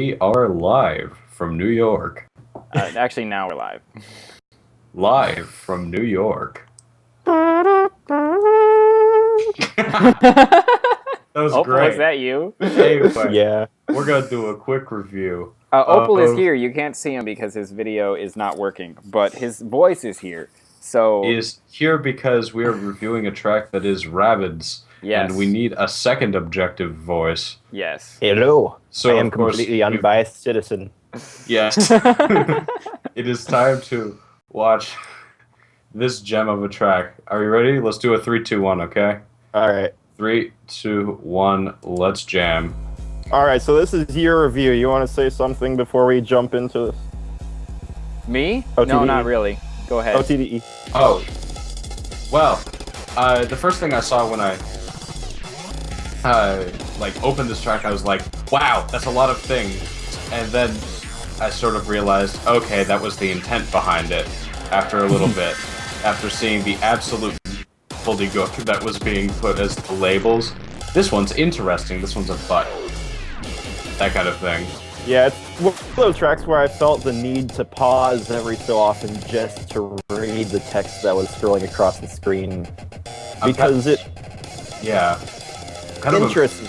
we are live from New York. Actually, now we're live. Live from New York. That was Opal, great. is that you? Anyway, Yeah. we're going to do a quick review. Opal is here. You can't see him because his video is not working, but his voice is here. So He is here because we are reviewing a track that is Rabid's, yes, and we need a second objective voice. yes. Hello. So I am of course, completely unbiased citizen. yes, it is time to watch this gem of a track. Are you ready? Let's do a 3, 2, 1, okay? All right. 3, 2, 1, let's jam. All right, so this is your review. You want to say something before we jump into this? Me? OTDE. No, not really. Go ahead. OTDE. Oh, well, the first thing I saw when I opened this track, I was like, wow, that's a lot of things. And then I sort of realized, okay, that was the intent behind it after a little bit. After seeing the absolute gobbledygook that was being put as the labels. This one's interesting, this one's a butt. That kind of thing. Yeah, it's one of those tracks where I felt the need to pause every so often just to read the text that was scrolling across the screen. Because Yeah. interesting.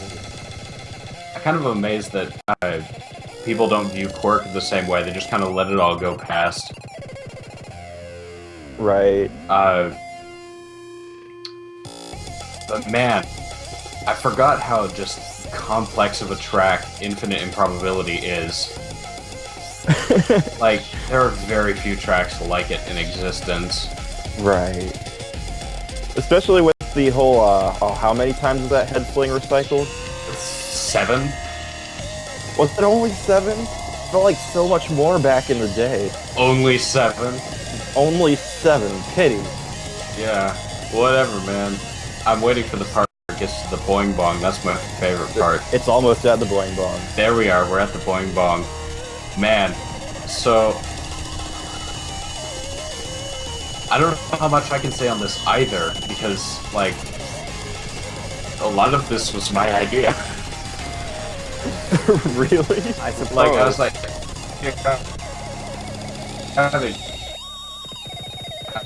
I'm kind of amazed that people don't view Quirk the same way. They just kind of let it all go past. Right. But man, I forgot how just complex of a track Infinite Improbability is. Like, there are very few tracks like it in existence. Right. Especially with the whole, how many times is that head fling recycled? 7? Was it only 7? It felt like so much more back in the day. Only 7? Only 7. Pity. Yeah, whatever, man. I'm waiting for the part where it gets to the boing bong. That's my favorite part. It's almost at the boing bong. There we are, we're at the boing bong. Man, so I don't know how much I can say on this either, because, like, a lot of this was my idea. Really? I suppose. Like, I was like,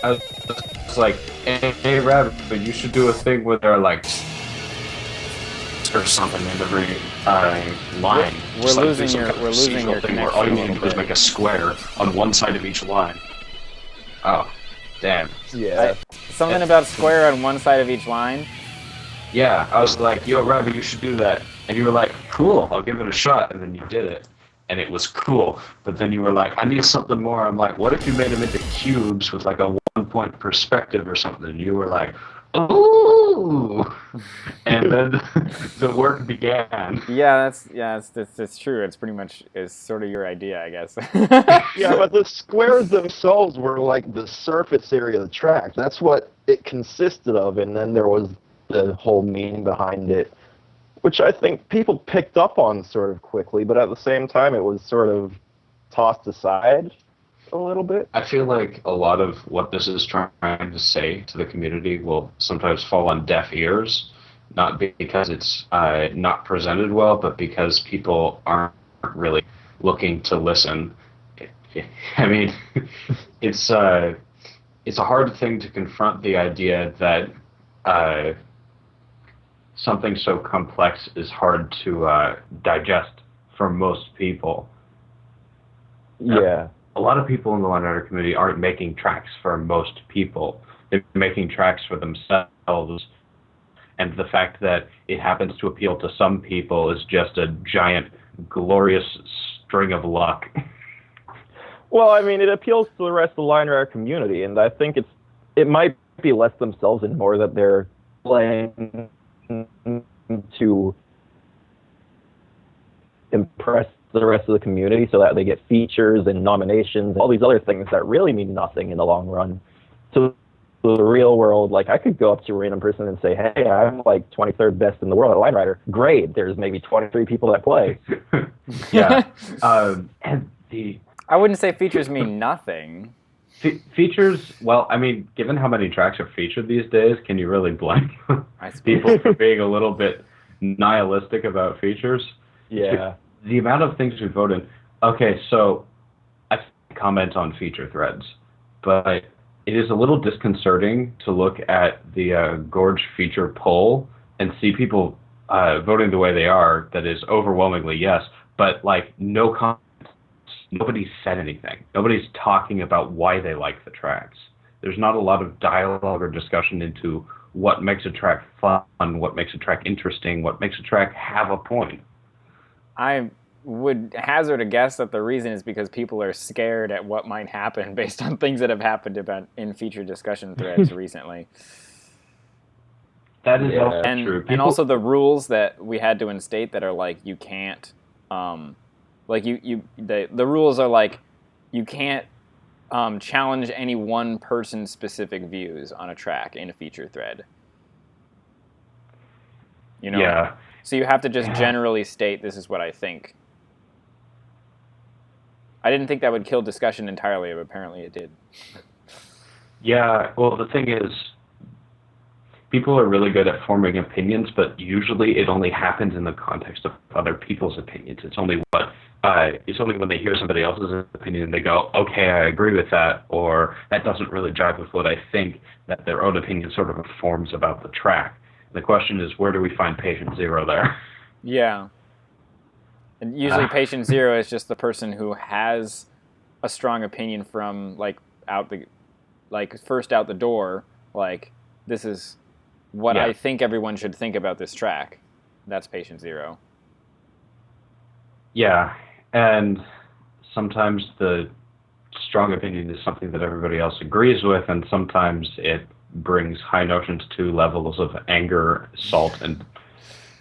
I was like, hey, Rabbit, but you should do a thing where they're like, or something in every line. We're losing your connection. Where all you need to do is make a square on one side of each line. Oh, damn. Yeah. Something about square on one side of each line. Yeah, I was like, yo, Rabbit, you should do that. And you were like, cool, I'll give it a shot. And then you did it. And it was cool. But then you were like, I need something more. I'm like, what if you made them into cubes with like a 1-point perspective or something? And you were like, ooh. And then the work began. Yeah, that's true. It's pretty much sort of your idea, I guess. Yeah, but the squares themselves were like the surface area of the track. That's what it consisted of, and then there was the whole meaning behind it, which I think people picked up on sort of quickly, but at the same time it was sort of tossed aside a little bit. I feel like a lot of what this is trying to say to the community will sometimes fall on deaf ears, not because it's not presented well, but because people aren't really looking to listen. I mean, it's a hard thing to confront the idea that something so complex is hard to digest for most people. Yeah. A lot of people in the Line Rider community aren't making tracks for most people. They're making tracks for themselves. And the fact that it happens to appeal to some people is just a giant, glorious string of luck. Well, I mean, it appeals to the rest of the Line Rider community, and I think it might be less themselves and more that they're playing to impress the rest of the community so that they get features and nominations and all these other things that really mean nothing in the long run. So the real world, like, I could go up to a random person and say, hey, I'm like 23rd best in the world at Line Rider. Great, there's maybe 23 people that play. Yeah. And I wouldn't say features mean nothing. Features, well, I mean, given how many tracks are featured these days, can you really blame people for being a little bit nihilistic about features? Yeah. the amount of things we vote in. Okay, so I comment on feature threads, but it is a little disconcerting to look at the Gorge feature poll and see people voting the way they are. That is overwhelmingly yes, but like no comments. Nobody's said anything. Nobody's talking about why they like the tracks. There's not a lot of dialogue or discussion into what makes a track fun, what makes a track interesting, what makes a track have a point. I would hazard a guess that the reason is because people are scared at what might happen based on things that have happened about in feature discussion threads recently. That is also true. And also the rules that we had to instate that are like you can't, like the rules are like you can't challenge any one person's specific views on a track in a feature thread. You know? Yeah. So you have to just generally state this is what I think. I didn't think that would kill discussion entirely, but apparently it did. Yeah, well, the thing is, people are really good at forming opinions, but usually it only happens in the context of other people's opinions. It's only when they hear somebody else's opinion they go, okay, I agree with that, or that doesn't really jive with what I think, that their own opinion sort of forms about the track. The question is, where do we find patient zero there? Yeah. And usually patient zero is just the person who has a strong opinion from first out the door, like this is what I think everyone should think about this track. That's patient zero. Yeah, and sometimes the strong opinion is something that everybody else agrees with, and sometimes it brings high notions to levels of anger, salt, and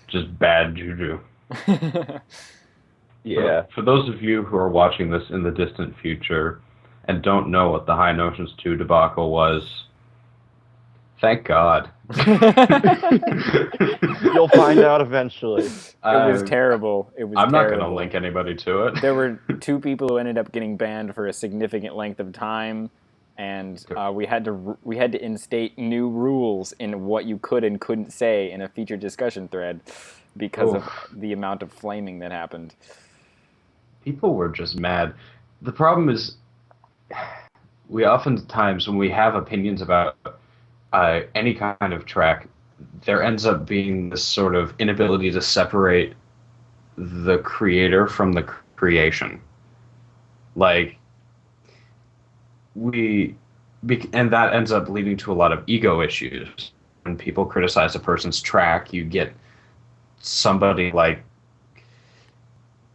just bad juju. Yeah. For those of you who are watching this in the distant future and don't know what the High Notions 2 debacle was, thank God. You'll find out eventually. It was terrible. I'm not going to link anybody to it. There were 2 people who ended up getting banned for a significant length of time, and we had to instate new rules in what you could and couldn't say in a featured discussion thread because of the amount of flaming that happened. People were just mad. The problem is, we oftentimes, when we have opinions about any kind of track, there ends up being this sort of inability to separate the creator from the creation. Like, and that ends up leading to a lot of ego issues. When people criticize a person's track, you get somebody like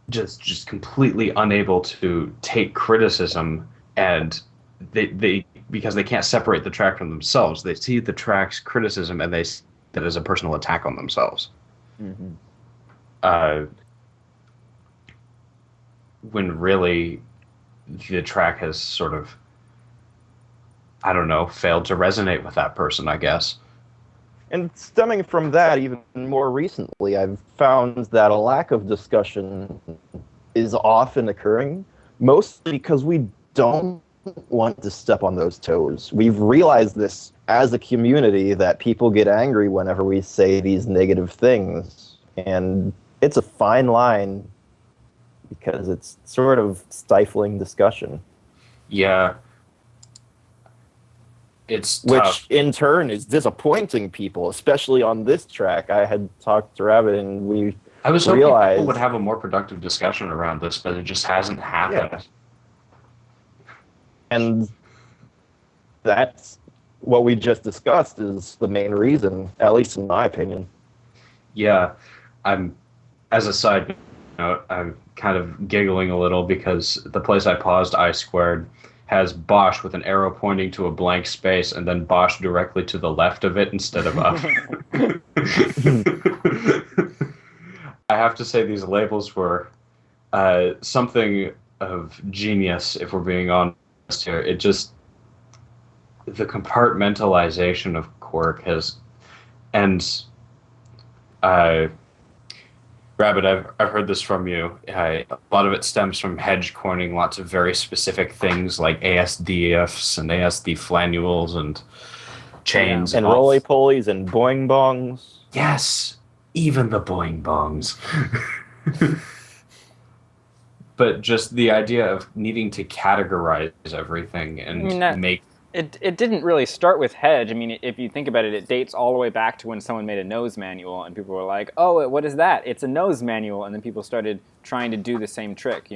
just completely unable to take criticism, and they because they can't separate the track from themselves, they see the track's criticism and they see that as a personal attack on themselves. Mm-hmm. When really the track has sort of, I don't know, failed to resonate with that person, I guess. And stemming from that, even more recently, I've found that a lack of discussion is often occurring, mostly because we don't want to step on those toes. We've realized this as a community, that people get angry whenever we say these negative things. And it's a fine line because it's sort of stifling discussion. Yeah. It's tough. Which in turn is disappointing people, especially on this track. I had talked to Rabid and we I was hoping people would have a more productive discussion around this, but it just hasn't happened. Yeah. And that's what we just discussed is the main reason, at least in my opinion. Yeah, as a side note, I'm kind of giggling a little because the place I paused, I squared, has Bosch with an arrow pointing to a blank space and then Bosch directly to the left of it instead of up. I have to say these labels were something of genius, if we're being honest here. It just, the compartmentalization of Quirk has, and Rabid, I've heard this from you. A lot of it stems from hedge coining lots of very specific things like ASDFs and ASD flanules and chains. And roly-polies and boing-bongs. Yes, even the boing-bongs. but just the idea of needing to categorize everything and make it didn't really start with hedge. I mean, if you think about it, it dates all the way back to when someone made a nose manual, and people were like, "Oh, what is that? It's a nose manual," and then people started trying to do the same trick.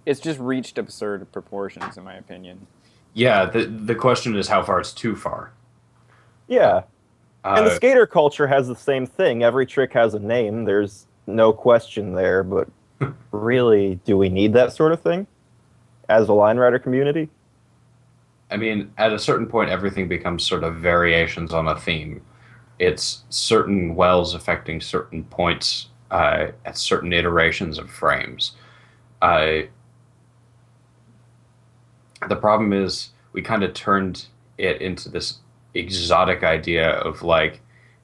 It's just reached absurd proportions, in my opinion. Yeah, the question is how far it's too far. Yeah. And the skater culture has the same thing. Every trick has a name. There's no question there, but really, do we need that sort of thing as a line rider community? I mean, at a certain point, everything becomes sort of variations on a theme. It's certain wells affecting certain points at certain iterations of frames. The problem is we kind of turned it into this exotic idea of like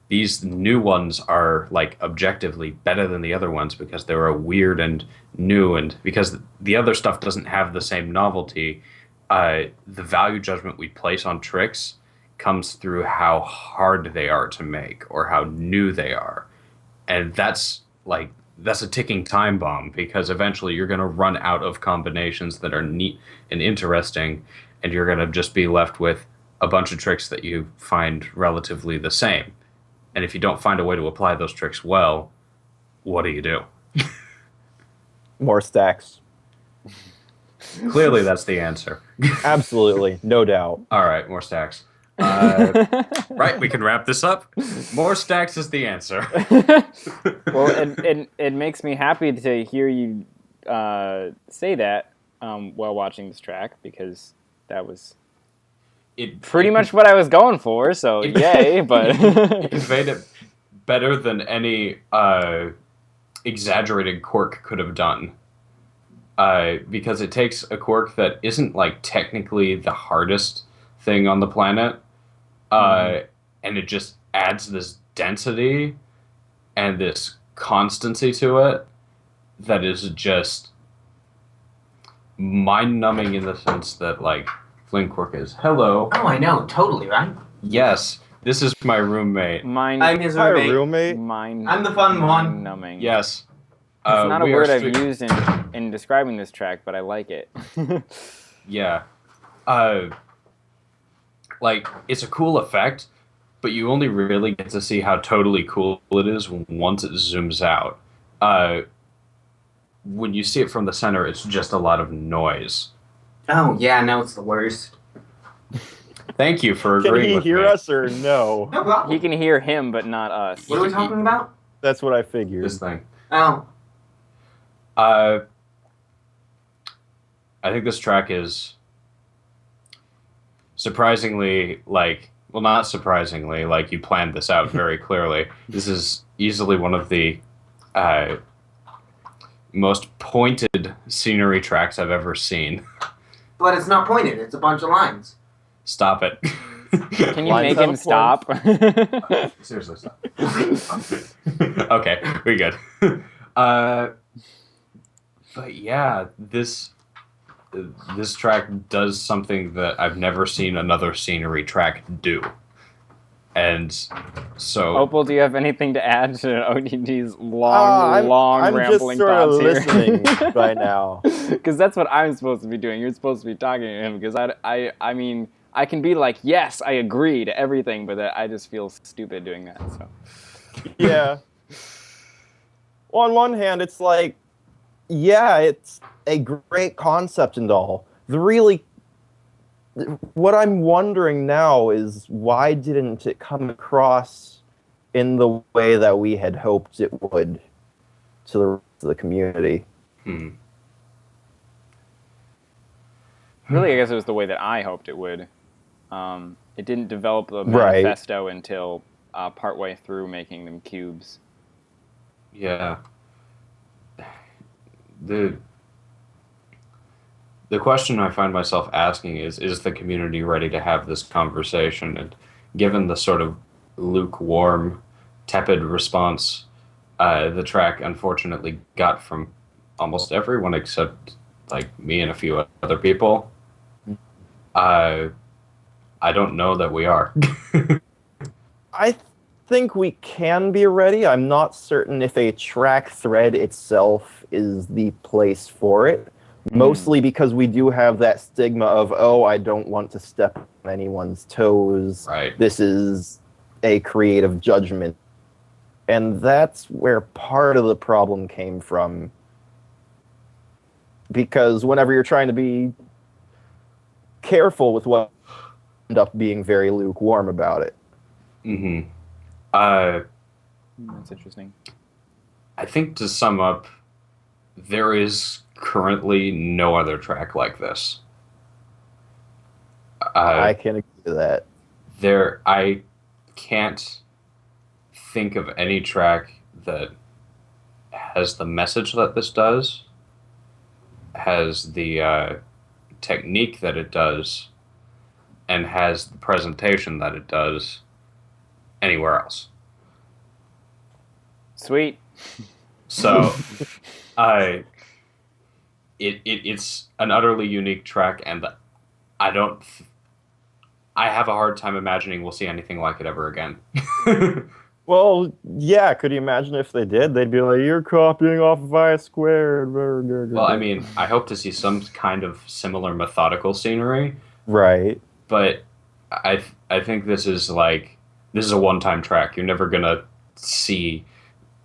these new ones are like objectively better than the other ones because they were weird and new, and because the other stuff doesn't have the same novelty. The value judgment we place on tricks comes through how hard they are to make or how new they are, and that's a ticking time bomb, because eventually you're going to run out of combinations that are neat and interesting, and you're going to just be left with a bunch of tricks that you find relatively the same. And if you don't find a way to apply those tricks well, what do you do? More stacks. Clearly, that's the answer. Absolutely, no doubt. All right, more stacks. Right, we can wrap this up. More stacks is the answer. Well, it makes me happy to hear you say that while watching this track, because that was pretty much what I was going for. So yay! But it conveyed it better than any exaggerated quirk could have done. Because it takes a quirk that isn't like technically the hardest thing on the planet, and it just adds this density and this constancy to it that is just mind-numbing, in the sense that like Flynn Quirk is hello. Oh, I know, totally, right? Yes, this is my roommate. I'm his Hi, roommate. I'm the fun one. Numbing. Yes. It's not a word I've used in describing this track, but I like it. Yeah. Like, it's a cool effect, but you only really get to see how totally cool it is once it zooms out. When you see it from the center, it's just a lot of noise. Oh, yeah, no, it's the worst. Thank you for agreeing with me. Can he hear us or no? No problem. He can hear him, but not us. What are we talking about? That's what I figured. This thing. Oh. I think this track is surprisingly, well, not surprisingly, like you planned this out very clearly. This is easily one of the most pointed scenery tracks I've ever seen. But it's not pointed, it's a bunch of lines. Stop it. Can you make him stop? Seriously, stop. Okay, we're good. But yeah, this track does something that I've never seen another scenery track do. And so... Opal, do you have anything to add to ODD's long rambling thoughts here? I'm just sort of listening right now. Because that's what I'm supposed to be doing. You're supposed to be talking to him, because I mean, I can be like, yes, I agree to everything, but I just feel stupid doing that. So. Yeah. Well, on one hand, it's like, yeah, it's a great concept and all. What I'm wondering now is, why didn't it come across in the way that we had hoped it would to the community? Really, I guess it was the way that I hoped it would. It didn't develop the manifesto until partway through making them cubes. Yeah. The question I find myself asking is the community ready to have this conversation? And given the sort of lukewarm, tepid response the track unfortunately got from almost everyone except like me and a few other people, I don't know that we are. I think we can be ready. I'm not certain if a track thread itself is the place for it. Mostly because we do have that stigma of, oh, I don't want to step on anyone's toes. Right. This is a creative judgment. And that's where part of the problem came from. Because whenever you're trying to be careful with what, end up being very lukewarm about it. Mm-hmm. That's interesting. I think to sum up, there is currently no other track like this. I can agree to that. I can't think of any track that has the message that this does, has the technique that it does, and has the presentation that it does anywhere else. Sweet. So, it's an utterly unique track, and I have a hard time imagining we'll see anything like it ever again. Well, yeah, could you imagine if they did? They'd be like, you're copying off of I squared. Well, I mean, I hope to see some kind of similar methodical scenery. Right. But I think this is a one-time track. You're never gonna see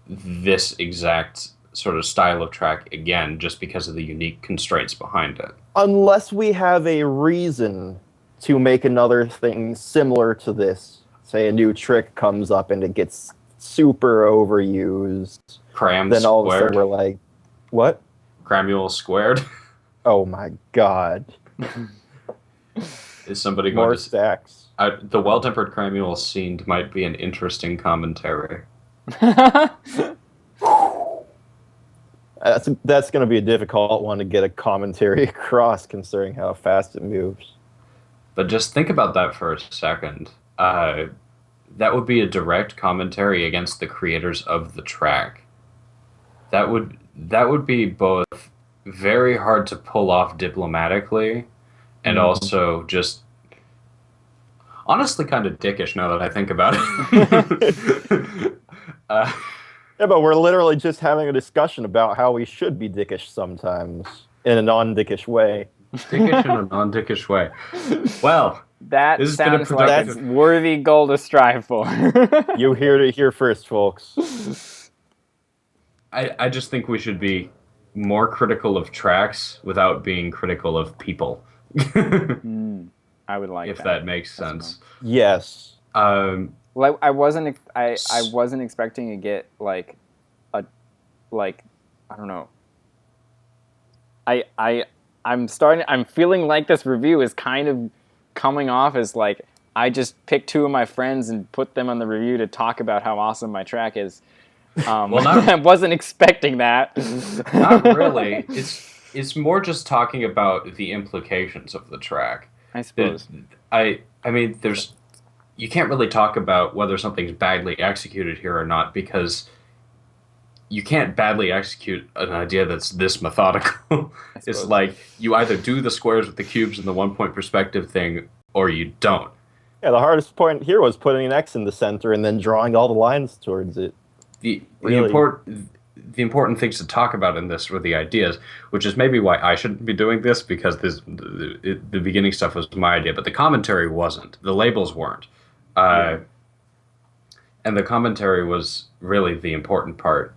this exact sort of style of track again just because of the unique constraints behind it. Unless we have a reason to make another thing similar to this. Say a new trick comes up and it gets super overused. Cram then all squared. of a sudden we're like, what? Cramule squared. Oh my god. Is somebody More going to... stacks. The well-tempered cramule scene might be an interesting commentary. That's going to be a difficult one to get a commentary across, considering how fast it moves. But just think about that for a second. That would be a direct commentary against the creators of the track. That would be both very hard to pull off diplomatically, and also just honestly kind of dickish now that I think about it. Yeah, but we're literally just having a discussion about how we should be dickish sometimes in a non-dickish way. Dickish in a non-dickish way. Well, that this has been a sounds like productive... a worthy goal to strive for. You hear it here first, folks. I just think we should be more critical of tracks without being critical of people. I would like if that makes sense. Yes. Well, I wasn't expecting to get I don't know. I'm feeling like this review is kind of coming off as like I just picked two of my friends and put them on the review to talk about how awesome my track is. I wasn't expecting that. Not really. It's more just talking about the implications of the track. I suppose. I mean, you can't really talk about whether something's badly executed here or not, because you can't badly execute an idea that's this methodical. It's like you either do the squares with the cubes and the 1 point perspective thing, or you don't. Yeah, the hardest point here was putting an X in the center and then drawing all the lines towards it. The important things to talk about in this were the ideas, which is maybe why I shouldn't be doing this, because the beginning stuff was my idea, but the commentary wasn't. The labels weren't. And the commentary was really the important part.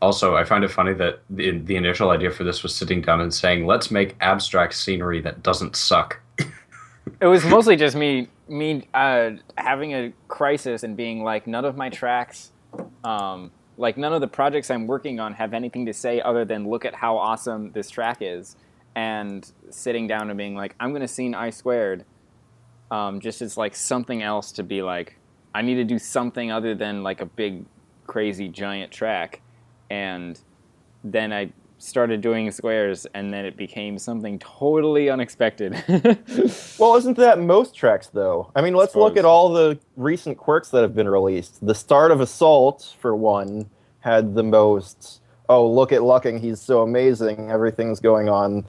Also, I find it funny that the initial idea for this was sitting down and saying, let's make abstract scenery that doesn't suck. It was mostly just me having a crisis and being like, none of my tracks, none of the projects I'm working on have anything to say other than look at how awesome this track is. And sitting down and being like, I'm going to scene I squared, just as like something else to be like, I need to do something other than like a big, crazy, giant track. And then I started doing squares, and then it became something totally unexpected. Well, isn't that most tracks, though? I mean, let's look at all the recent quirks that have been released. The start of Assault, for one, had the most, oh, look at Lucking, he's so amazing, everything's going on.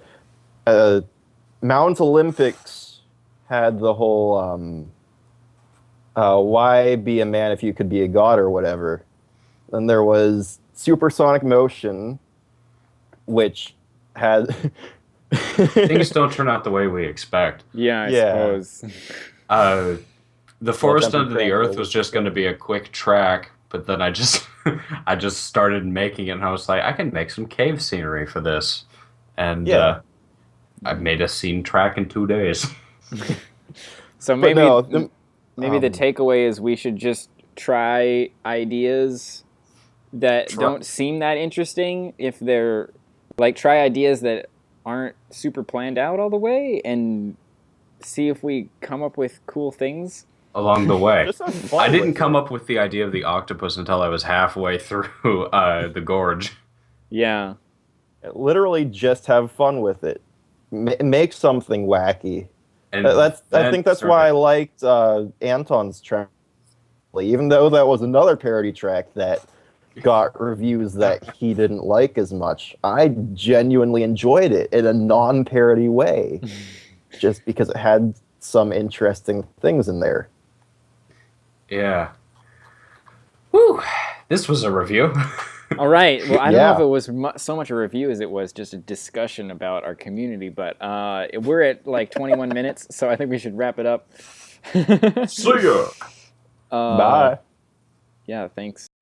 Mount Olympics had the whole why be a man if you could be a god or whatever. Then there was Supersonic Motion, which had Things don't turn out the way we expect. Yeah, I Yeah. suppose. The Forest Tempered Under the Earth Crumbles. was just going to be a quick track, but then I just I just started making it, and I was like, I can make some cave scenery for this, and Yeah. I made a scene track in 2 days. So But maybe no, maybe the takeaway is we should just try ideas that don't seem that interesting if they're like try ideas that aren't super planned out all the way and see if we come up with cool things. Along the way. just have fun I didn't with come it. up with the idea of the octopus until I was halfway through the gorge. Yeah. Literally just have fun with it. Make something wacky. And I then think that's why I liked Anton's track, even though that was another parody track that got reviews that he didn't like as much. I genuinely enjoyed it in a non-parody way, just because it had some interesting things in there. Yeah. Whew. This was a review. All right. Well, I don't know if Yeah. it was so much a review as it was just a discussion about our community, but we're at like 21 minutes, so I think we should wrap it up. See ya. Bye. Yeah, thanks.